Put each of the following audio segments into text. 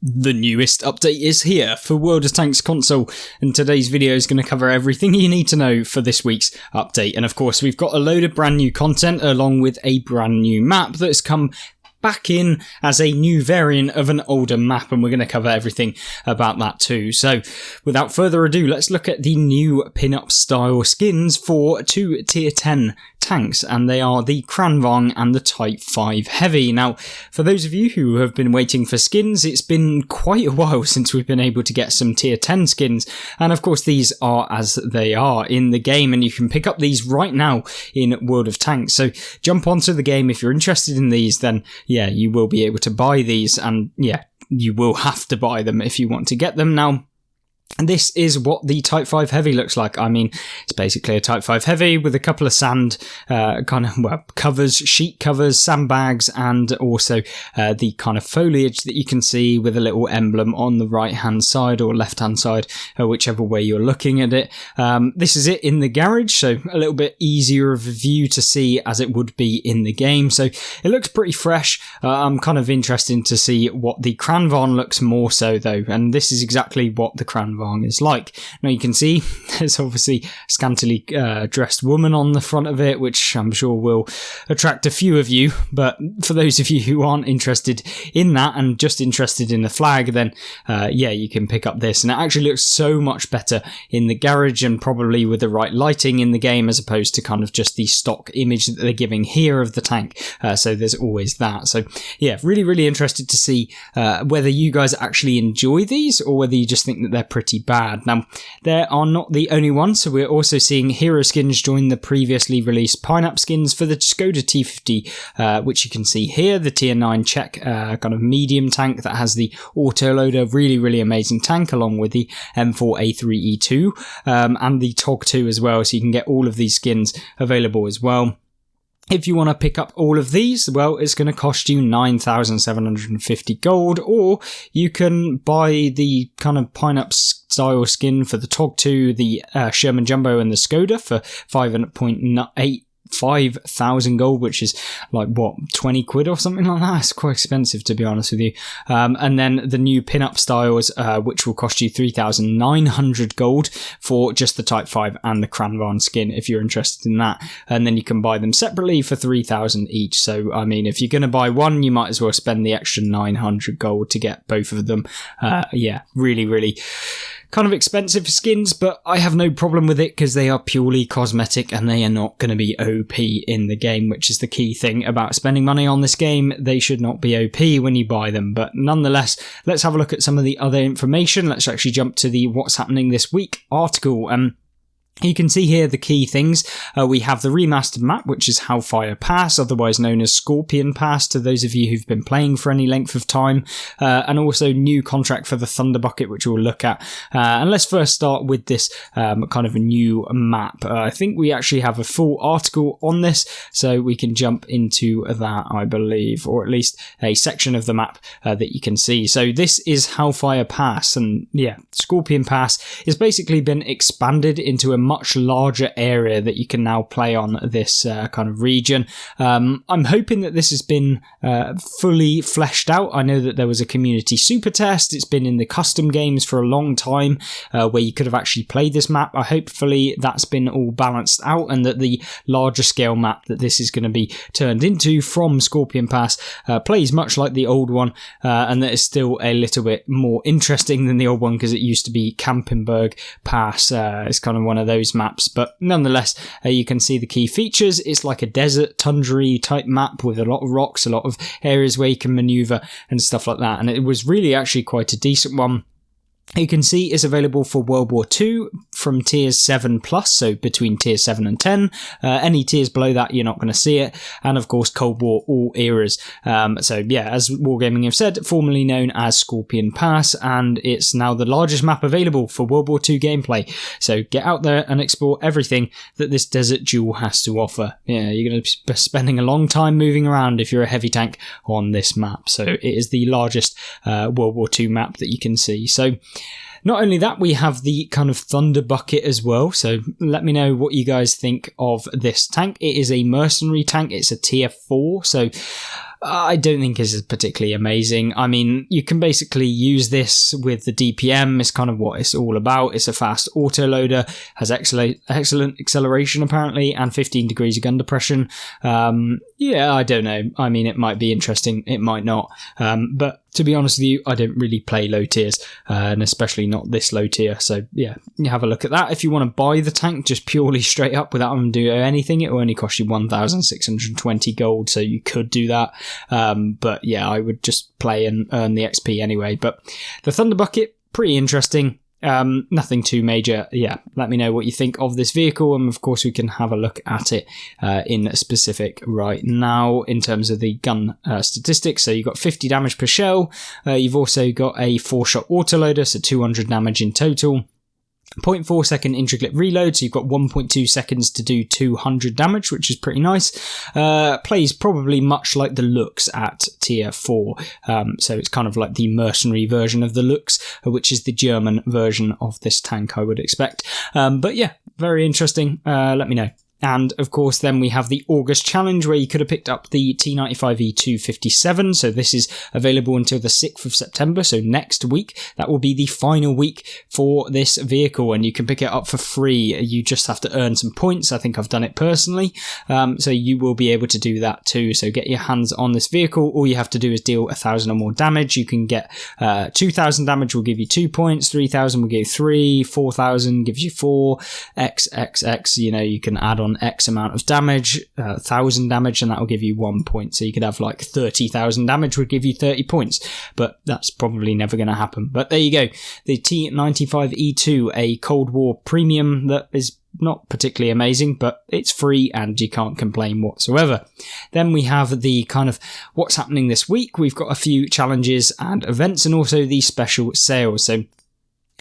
The newest update is here for World of Tanks console, and today's video is going to cover everything you need to know for this week's update. And of course, we've got a load of brand new content along with a brand new map that's come back in as a new variant of an older map, and we're going to cover everything about that too. So without further ado, let's look at the new pin-up style skins for two tier 10 tanks, and they are the Kanonenjang and the Type 5 Heavy. Now, for those of you who have been waiting for skins, it's been quite a while since we've been able to get some tier 10 skins, and of course these are as they are in the game, and you can pick up these right now in World of Tanks. So jump onto the game if you're interested in these, then yeah, you will be able to buy these, and yeah, you will have to buy them if you want to get them. Now, and this is what the Type 5 Heavy looks like. I mean, it's basically a Type 5 Heavy with a couple of sand covers, sheet covers, sandbags, and also the kind of foliage that you can see with a little emblem on the right-hand side or left-hand side, whichever way you're looking at it. This is it in the garage, so a little bit easier of a view to see as it would be in the game. So it looks pretty fresh. I'm kind of interested to see what the Kanonenjang looks more so, though, and this is exactly what the Kanonenjang is like. Now you can see there's obviously a scantily dressed woman on the front of it, which I'm sure will attract a few of you, but for those of you who aren't interested in that and just interested in the flag, then yeah, you can pick up this, and it actually looks so much better in the garage and probably with the right lighting in the game as opposed to kind of just the stock image that they're giving here of the tank. So there's always that. So yeah, really interested to see whether you guys actually enjoy these or whether you just think that they're pretty bad. Now, they are not the only ones, so we're also seeing hero skins join the previously released Pineapple skins for the Skoda T50, which you can see here, the tier 9 Czech kind of medium tank that has the autoloader, really amazing tank, along with the M4A3E2 and the TOG2 as well, so you can get all of these skins available as well. If you want to pick up all of these, well, it's going to cost you 9,750 gold, or you can buy the kind of pineapple style skin for the TOG2, the Sherman Jumbo and the Skoda for 5,000 gold, which is like, what, 20 quid or something like that? It's quite expensive, to be honest with you. And then the new pin-up styles, which will cost you 3,900 gold for just the Type 5 and the Kanonenjang skin, if you're interested in that. And then you can buy them separately for 3,000 each. So, I mean, if you're going to buy one, you might as well spend the extra 900 gold to get both of them. Yeah, really kind of expensive skins, but I have no problem with it because they are purely cosmetic and they are not going to be OP in the game, which is the key thing about spending money on this game. They should not be OP when you buy them, but nonetheless, let's have a look at some of the other information. Let's actually jump to the What's Happening This Week article. You can see here the key things. We have the remastered map, which is Hellfire Pass, otherwise known as Scorpion Pass to those of you who've been playing for any length of time, and also new contract for the Thunder Bucket, which we'll look at. And let's first start with this kind of a new map. I think we actually have a full article on this, so we can jump into that, I believe, or at least a section of the map that you can see. So this is Hellfire Pass, and yeah, Scorpion Pass has basically been expanded into a much larger area that you can now play on this kind of region. I'm hoping that this has been fully fleshed out. I know that there was a community super test. It's been in the custom games for a long time where you could have actually played this map. Hopefully that's been all balanced out and that the larger scale map that this is going to be turned into from Scorpion Pass plays much like the old one, and that is still a little bit more interesting than the old one because it used to be Campenberg Pass. It's kind of one of those maps, but nonetheless, you can see the key features. It's like a desert, tundra type map with a lot of rocks, a lot of areas where you can maneuver and stuff like that, and it was really actually quite a decent one. You can see it's available for World War II from tiers 7 plus, so between tier 7 and 10. Any tiers below that, you're not going to see it. And of course, Cold War, all eras. So yeah, as Wargaming have said, formerly known as Scorpion Pass, and it's now the largest map available for World War II gameplay. So get out there and explore everything that this desert duel has to offer. Yeah, you're going to be spending a long time moving around if you're a heavy tank on this map. So it is the largest World War II map that you can see. So not only that, we have the kind of Thunder Bucket as well, so let me know what you guys think of this tank. It is a mercenary tank, it's a tier 4, so I don't think is particularly amazing. I mean, you can basically use this with the DPM. It's kind of what it's all about. It's a fast autoloader, has excellent acceleration apparently, and 15 degrees of gun depression. Yeah, I don't know. I mean, it might be interesting. It might not. But to be honest with you, I don't really play low tiers, and especially not this low tier. So yeah, you have a look at that. If you want to buy the tank just purely straight up without having to do anything, it will only cost you 1,620 gold. So you could do that. But yeah, I would just play and earn the XP anyway. But the Thunder Bucket, pretty interesting. Nothing too major. Yeah, let me know what you think of this vehicle, and of course we can have a look at it in specific right now in terms of the gun statistics. So you've got 50 damage per shell. You've also got a 4-shot autoloader, so 200 damage in total. 0.4 second intricate reload, so you've got 1.2 seconds to do 200 damage, which is pretty nice. Plays probably much like the Lux at tier 4, so it's kind of like the mercenary version of the Lux, which is the German version of this tank, I would expect. But yeah, very interesting. Let me know. And of course, then we have the August Challenge, where you could have picked up the T95E257. So this is available until the 6th of September. So next week, that will be the final week for this vehicle, and you can pick it up for free. You just have to earn some points. I think I've done it personally. So you will be able to do that too. So get your hands on this vehicle. All you have to do is deal 1,000 or more damage. You can get 2,000 damage will give you 2 points, 3,000 will give you 3, 4,000 gives you 4, XXX, you can add on X amount of damage, 1,000 damage, and that will give you 1 point. So you could have like 30,000 damage would give you 30 points, but that's probably never going to happen. But there you go, the T95E2, a Cold War premium that is not particularly amazing, but it's free and you can't complain whatsoever. Then we have the kind of what's happening this week. We've got a few challenges and events, and also the special sales. So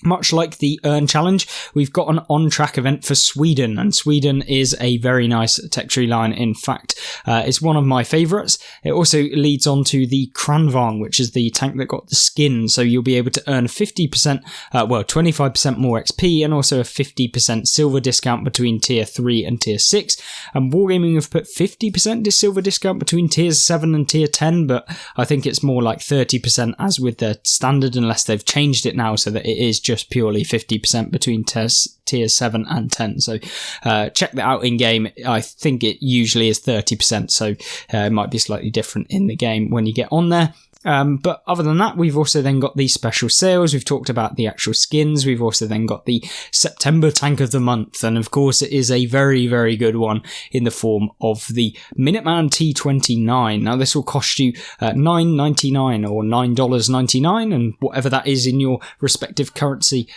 much like the Earn Challenge, we've got an on-track event for Sweden, and Sweden is a very nice tech tree line. In fact, it's one of my favourites. It also leads on to the Kranvang, which is the tank that got the skin, so you'll be able to earn 25% more XP, and also a 50% silver discount between tier 3 and tier 6. And Wargaming have put 50% silver discount between tiers 7 and tier 10, but I think it's more like 30% as with the standard, unless they've changed it now so that it is just purely 50% between tiers 7 and 10. So check that out in game. I think it usually is 30%, so it might be slightly different in the game when you get on there. But other than that, we've also then got the special sales. We've talked about the actual skins. We've also then got the September Tank of the Month. And of course, it is a very, very good one in the form of the Minuteman T29. Now, this will cost you $9.99 or $9.99, and whatever that is in your respective currency.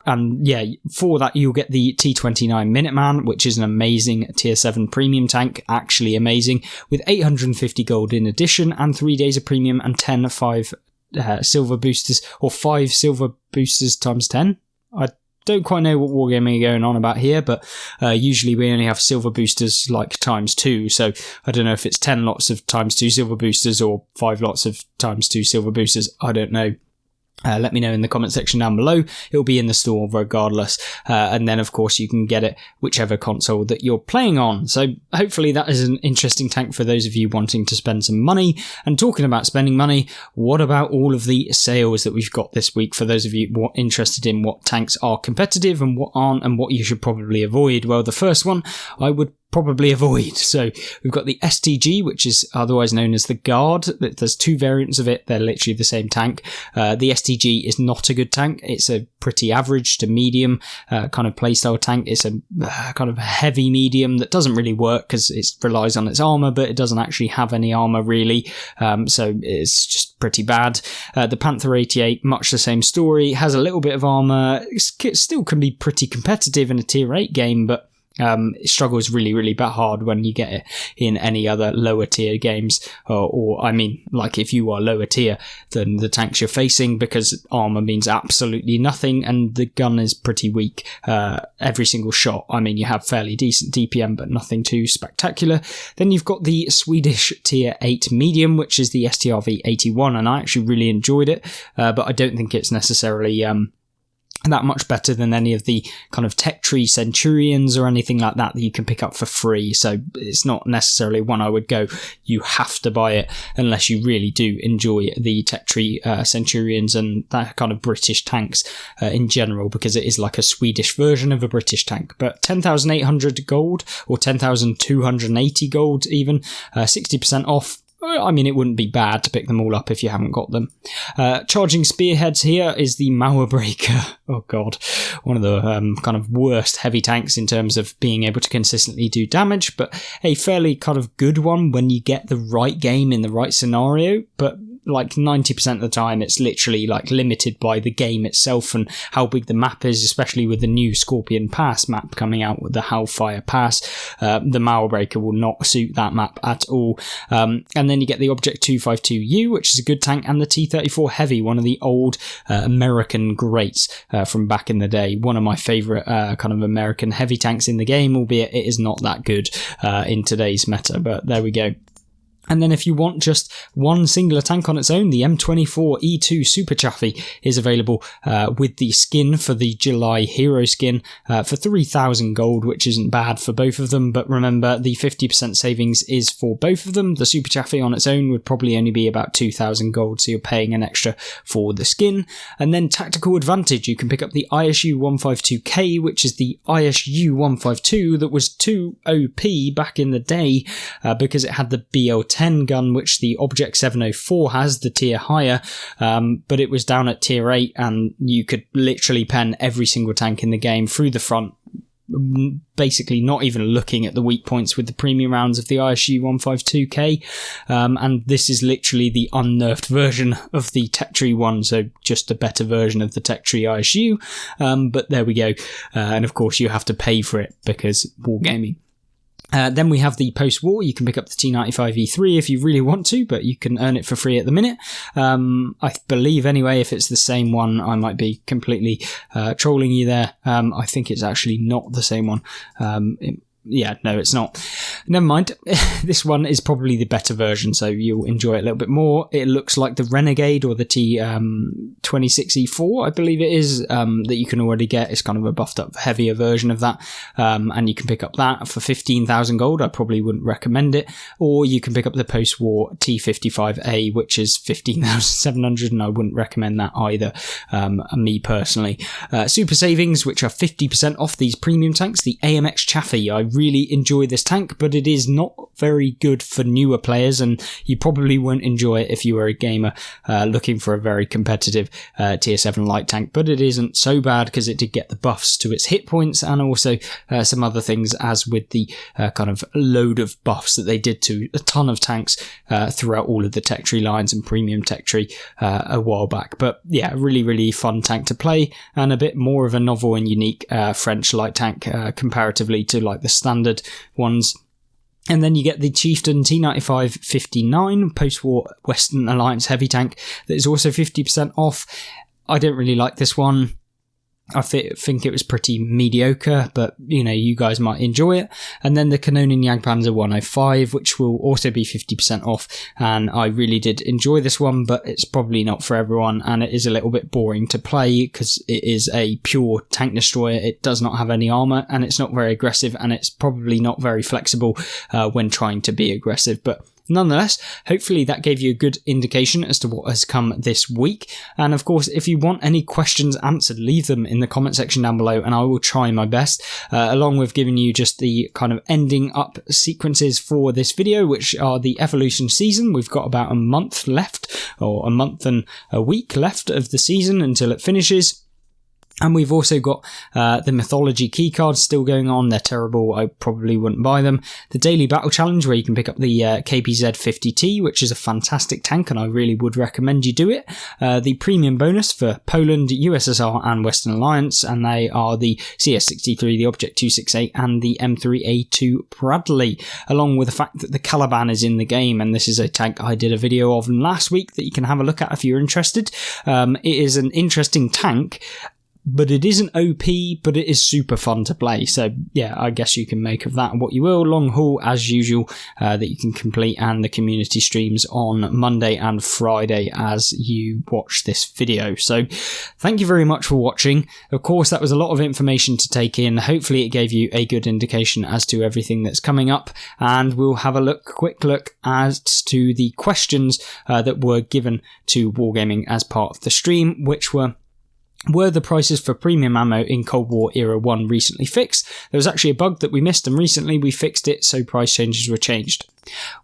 And yeah, for that you'll get the T29 Minuteman, which is an amazing tier 7 premium tank, actually amazing, with 850 gold in addition, and 3 days of premium, and 5 silver boosters, or 5 silver boosters times 10. I don't quite know what Wargaming are going on about here, but usually we only have silver boosters like times 2, so I don't know if it's 10 lots of times 2 silver boosters or 5 lots of times 2 silver boosters. I don't know. Let me know in the comment section down below. It'll be in the store regardless. And then, of course, you can get it whichever console that you're playing on. So hopefully that is an interesting tank for those of you wanting to spend some money. And talking about spending money, what about all of the sales that we've got this week for those of you interested in what tanks are competitive and what aren't, and what you should probably avoid? Well, the first one I would probably avoid. So we've got the STG, which is otherwise known as the Guard. There's 2 variants of it. They're literally the same tank. The STG is not a good tank. It's a pretty average to medium kind of playstyle tank. It's a kind of heavy medium that doesn't really work because it relies on its armor, but it doesn't actually have any armor really. So it's just pretty bad. The Panther 88, much the same story. Has a little bit of armor. It still can be pretty competitive in a tier 8 game, but it struggles really, really hard when you get it in any other lower tier games, or I mean, like if you are lower tier than the tanks you're facing, because armor means absolutely nothing and the gun is pretty weak every single shot. I mean, you have fairly decent DPM, but nothing too spectacular. Then you've got the Swedish tier 8 medium, which is the STRV 81, and I actually really enjoyed it, but I don't think it's necessarily that much better than any of the kind of tech tree Centurions or anything like that you can pick up for free. So it's not necessarily one I would go, you have to buy it, unless you really do enjoy the tech tree Centurions and that kind of British tanks in general, because it is like a Swedish version of a British tank. But 10,800 gold, or 10,280 gold even, 60% off. I mean, it wouldn't be bad to pick them all up if you haven't got them. Charging spearheads here is the Mauerbreaker. Oh god, one of the kind of worst heavy tanks in terms of being able to consistently do damage, but a fairly kind of good one when you get the right game in the right scenario. But like 90% of the time, it's literally like limited by the game itself and how big the map is, especially with the new Scorpion Pass map coming out with the Hellfire Pass. The Mauerbreaker will not suit that map at all. And then you get the Object 252U, which is a good tank, and the T-34 Heavy, one of the old American greats from back in the day. One of my favourite kind of American heavy tanks in the game, albeit it is not that good in today's meta, but there we go. And then if you want just one singular tank on its own, the M24E2 Super Chaffee is available with the skin for the July hero skin for 3,000 gold, which isn't bad for both of them. But remember, the 50% savings is for both of them. The Super Chaffee on its own would probably only be about 2,000 gold, so you're paying an extra for the skin. And then Tactical Advantage, you can pick up the ISU 152K, which is the ISU 152 that was too OP back in the day because it had the BL10 gun, which the Object 704 has, the tier higher, but it was down at tier 8, and you could literally pen every single tank in the game through the front, basically not even looking at the weak points with the premium rounds of the ISU 152K, and this is literally the unnerfed version of the Tech Tree one, so just a better version of the Tech Tree ISU, but there we go. And of course you have to pay for it because wargaming. Then we have the post-war. You can pick up the T95E3 if you really want to, but you can earn it for free at the minute. I believe anyway, if it's the same one, I might be completely trolling you there. I think it's actually not the same one. Yeah, no, it's not. Never mind. This one is probably the better version, so you'll enjoy it a little bit more. It looks like the Renegade or the T26E4, I believe it is, that you can already get. It's kind of a buffed up, heavier version of that, and you can pick up that for 15,000 gold. I probably wouldn't recommend it. Or you can pick up the post-war T55A, which is 15,700, and I wouldn't recommend that either, me personally. Super savings, which are 50% off these premium tanks. The AMX Chaffee, I really enjoy this tank, but it is not very good for newer players, and you probably won't enjoy it if you are a gamer looking for a very competitive tier 7 light tank. But it isn't so bad because it did get the buffs to its hit points and also some other things, as with the kind of load of buffs that they did to a ton of tanks throughout all of the Tech Tree lines and premium Tech Tree a while back. But yeah, really, really fun tank to play, and a bit more of a novel and unique French light tank comparatively to like the standard ones. And then you get the Chieftain T95-59 post-war Western Alliance heavy tank that is also 50% off. I don't really like this one. I think it was pretty mediocre, but you know, you guys might enjoy it. And then the Kanonenjang Panzer 105, which will also be 50% off, and I really did enjoy this one, but it's probably not for everyone, and it is a little bit boring to play because it is a pure tank destroyer. It does not have any armor, and it's not very aggressive, and it's probably not very flexible when trying to be aggressive, but nonetheless, hopefully that gave you a good indication as to what has come this week. And of course, if you want any questions answered, leave them in the comment section down below and I will try my best, along with giving you just the kind of ending up sequences for this video, which are the evolution season. We've got about a month left, or a month and a week left of the season until it finishes. And we've also got the Mythology keycards still going on. They're terrible. I probably wouldn't buy them. The Daily Battle Challenge, where you can pick up the KPZ-50T, which is a fantastic tank, and I really would recommend you do it. The Premium Bonus for Poland, USSR, and Western Alliance, and they are the CS-63, the Object 268, and the M3A2 Bradley, along with the fact that the Caliban is in the game, and this is a tank I did a video of last week that you can have a look at if you're interested. It is an interesting tank, but it isn't OP, but it is super fun to play. So yeah, I guess you can make of that what you will. Long haul as usual, that you can complete, and the community streams on Monday and Friday as you watch this video. So thank you very much for watching. Of course, that was a lot of information to take in. Hopefully it gave you a good indication as to everything that's coming up, and we'll have a quick look as to the questions that were given to Wargaming as part of the stream, which were the prices for premium ammo in Cold War Era 1 recently fixed? There was actually a bug that we missed, and recently we fixed it, so price changes were changed.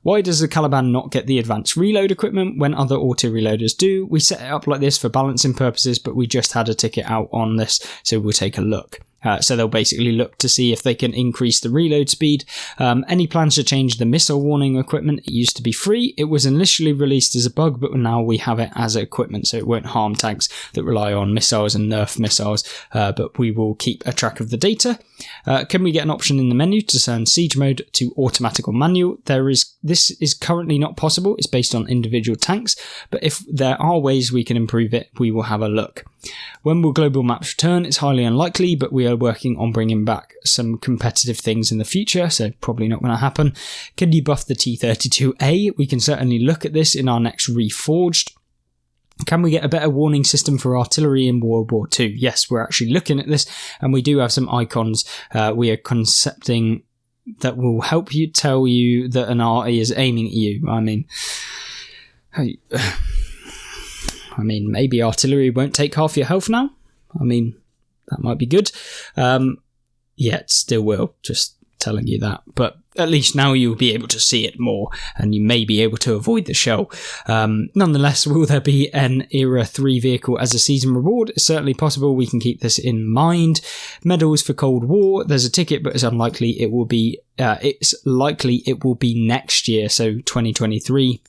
Why does the Caliban not get the advanced reload equipment when other auto reloaders do? We set it up like this for balancing purposes, but we just had a ticket out on this, so we'll take a look. So they'll basically look to see if they can increase the reload speed. Any plans to change the missile warning equipment? It used to be free. It was initially released as a bug, but now we have it as equipment, so it won't harm tanks that rely on missiles and nerf missiles, but we will keep a track of the data. Can we get an option in the menu to turn siege mode to automatic or manual? This is currently not possible. It's based on individual tanks, but if there are ways we can improve it, we will have a look. When will global maps return? It's highly unlikely, but we are working on bringing back some competitive things in the future, so probably not going to happen. Can you buff the T-32A? We can certainly look at this in our next Reforged. Can we get a better warning system for artillery in World War II? Yes, we're actually looking at this, and we do have some icons we are concepting that will help you tell you that an arty is aiming at you. I mean, maybe artillery won't take half your health now. I mean, that might be good. Yeah, it still will, just telling you that. But at least now you'll be able to see it more, and you may be able to avoid the shell. Nonetheless, will there be an Era 3 vehicle as a season reward? It's certainly possible. We can keep this in mind. Medals for Cold War. There's a ticket, but it's unlikely it will be. It's likely it will be next year, so 2023.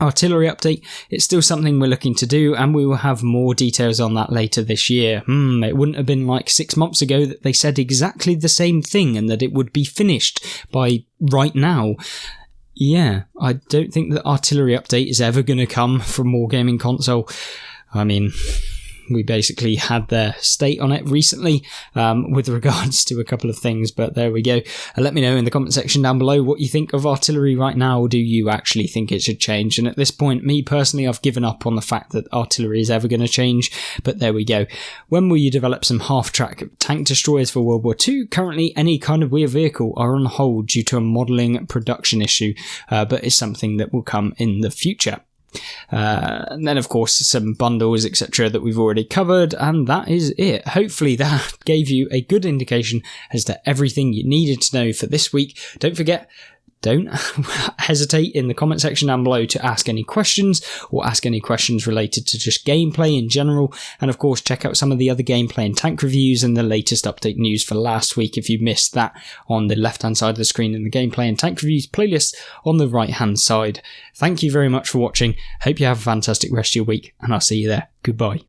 Artillery update, it's still something we're looking to do, and we will have more details on that later this year. It wouldn't have been like 6 months ago that they said exactly the same thing and that it would be finished by right now. Yeah, I don't think that artillery update is ever going to come from Wargaming Console. I mean, we basically had their state on it recently with regards to a couple of things, but there we go. Let me know in the comment section down below what you think of artillery right now, or do you actually think it should change? And at this point, me personally, I've given up on the fact that artillery is ever going to change, but there we go. When will you develop some half-track tank destroyers for World War II? Currently, any kind of weird vehicle are on hold due to a modelling production issue, but it's something that will come in the future. And then of course some bundles etc that we've already covered, and that is it. Hopefully that gave you a good indication as to everything you needed to know for this week. Don't forget, don't hesitate in the comment section down below to ask any questions, or ask any questions related to just gameplay in general. And of course, check out some of the other gameplay and tank reviews and the latest update news for last week if you missed that on the left-hand side of the screen in the gameplay and tank reviews playlist on the right-hand side. Thank you very much for watching. Hope you have a fantastic rest of your week, and I'll see you there. Goodbye.